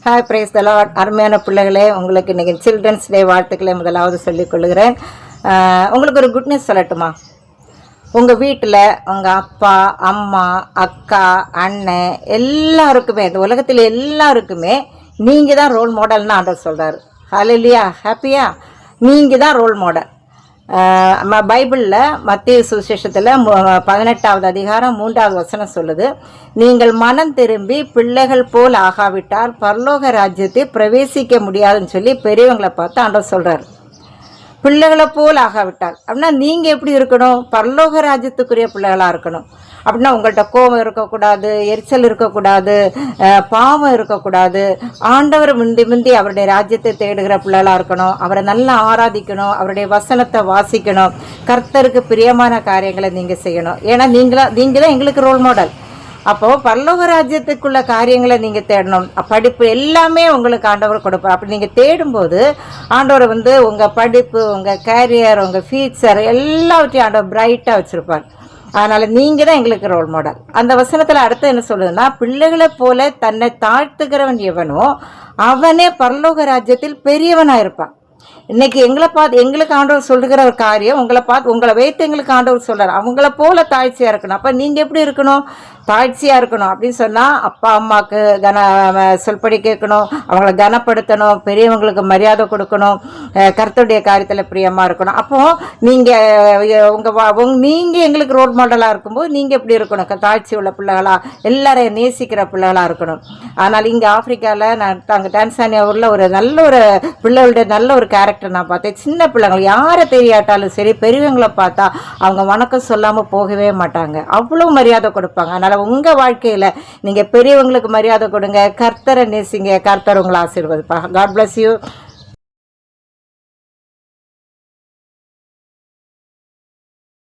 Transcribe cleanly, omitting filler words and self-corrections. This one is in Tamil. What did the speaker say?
Hi praise the Lord. அருமையான பிள்ளைகளே, உங்களுக்கு இன்றைக்கி சில்ட்ரன்ஸ் டே வாழ்த்துக்களை முதலாவது சொல்லிக் கொள்கிறேன். உங்களுக்கு ஒரு குட் நியூஸ் சொல்லட்டுமா? உங்கள் வீட்டில் உங்கள் அப்பா, அம்மா, அக்கா, அண்ணன் எல்லாருக்குமே, இந்த உலகத்தில் எல்லாருக்குமே நீங்கள் தான் ரோல் மாடல்னு ஆண்டவர் சொல்கிறாரு. ஹல்லேலூயா. ஹாப்பியா? நீங்கள் தான் ரோல் மாடல். பைபிளில் மத்திய சுவிசேஷத்தில் 18வது அதிகாரம் 3வது வசனம் சொல்லுது, நீங்கள் மனம் திரும்பி பிள்ளைகள் போல் ஆகாவிட்டால் பரலோக ராஜ்யத்தை பிரவேசிக்க முடியாதுன்னு சொல்லி பெரியவங்களை பார்த்து ஆண்டவர் சொல்கிறார். பிள்ளைகளை போல் ஆகாவிட்டால் அப்படின்னா நீங்கள் எப்படி இருக்கணும்? பரலோக ராஜ்யத்துக்குரிய பிள்ளைகளாக இருக்கணும். அப்படின்னா உங்கள்கிட்ட கோபம் இருக்கக்கூடாது, எரிச்சல் இருக்கக்கூடாது, பாவம் இருக்கக்கூடாது. ஆண்டவர் முந்தி அவருடைய ராஜ்யத்தை தேடுகிற பிள்ளைகளாக இருக்கணும். அவரை நல்லா ஆராதிக்கணும், அவருடைய வசனத்தை வாசிக்கணும், கர்த்தருக்கு பிரியமான காரியங்களை நீங்கள் செய்யணும். ஏன்னா நீங்கள் தான் எங்களுக்கு ரோல் மாடல். அப்போது பரலோக ராஜ்யத்துக்குள்ள காரியங்களை நீங்கள் தேடணும். படிப்பு எல்லாமே உங்களுக்கு ஆண்டவர் கொடுப்பார். அப்படி நீங்கள் தேடும்போது ஆண்டவர் உங்கள் படிப்பு, உங்கள் கேரியர், உங்கள் ஃபியூச்சர் எல்லாவற்றையும் ஆண்டவர் பிரைட்டாக வச்சுருப்பார். அதனால் நீங்கள் தான் எங்களுக்கு ரோல் மாடல். அந்த வசனத்தில் அடுத்து என்ன சொல்லுதுன்னா, பிள்ளைகளை போல தன்னை தாழ்த்துகிறவன் எவனோ அவனே பரலோக ராஜ்யத்தில் பெரியவனாக இருப்பான். இன்னைக்கு எங்களுக்கு ஆண்டவர் சொல்லுகிற ஒரு காரியம், உங்களை வைத்து எங்களுக்கு ஆண்டவர் சொல்கிறார், அவங்கள போல தாழ்ச்சியாக இருக்கணும். அப்போ நீங்கள் எப்படி இருக்கணும்? தாழ்ச்சியாக இருக்கணும். அப்படின்னு சொன்னால் அப்பா அம்மாவுக்கு சொல்படி கேட்கணும், அவங்கள கனப்படுத்தணும், பெரியவங்களுக்கு மரியாதை கொடுக்கணும், கர்த்தருடைய காரியத்தில் பிரியமாக இருக்கணும். அப்போது நீங்கள் எங்களுக்கு ரோல் மாடலாக இருக்கும்போது நீங்கள் எப்படி இருக்கணும்? தாழ்ச்சி உள்ள பிள்ளைகளாக, எல்லாரையும் நேசிக்கிற பிள்ளைகளாக இருக்கணும். ஆனால் இங்கே ஆப்பிரிக்காவில் அங்கே டான்சானியா ஊரில் ஒரு நல்ல ஒரு பிள்ளைகளுடைய நல்ல ஒரு கேரக்டர் நான் பார்த்தேன். சின்ன பிள்ளைங்கள் யாரை தெரியாட்டாலும் சரி, பெரியவங்களை பார்த்தா அவங்க வணக்கம் சொல்லாமல் போகவே மாட்டாங்க, அவ்வளோ மரியாதை கொடுப்பாங்க. அதனால் உங்கள் வாழ்க்கையில் நீங்கள் பெரியவங்களுக்கு மரியாதை கொடுங்க, கர்த்தரை நேசிங்க, கர்த்தர் உங்களை ஆசீர்வதிப்பார். God bless you.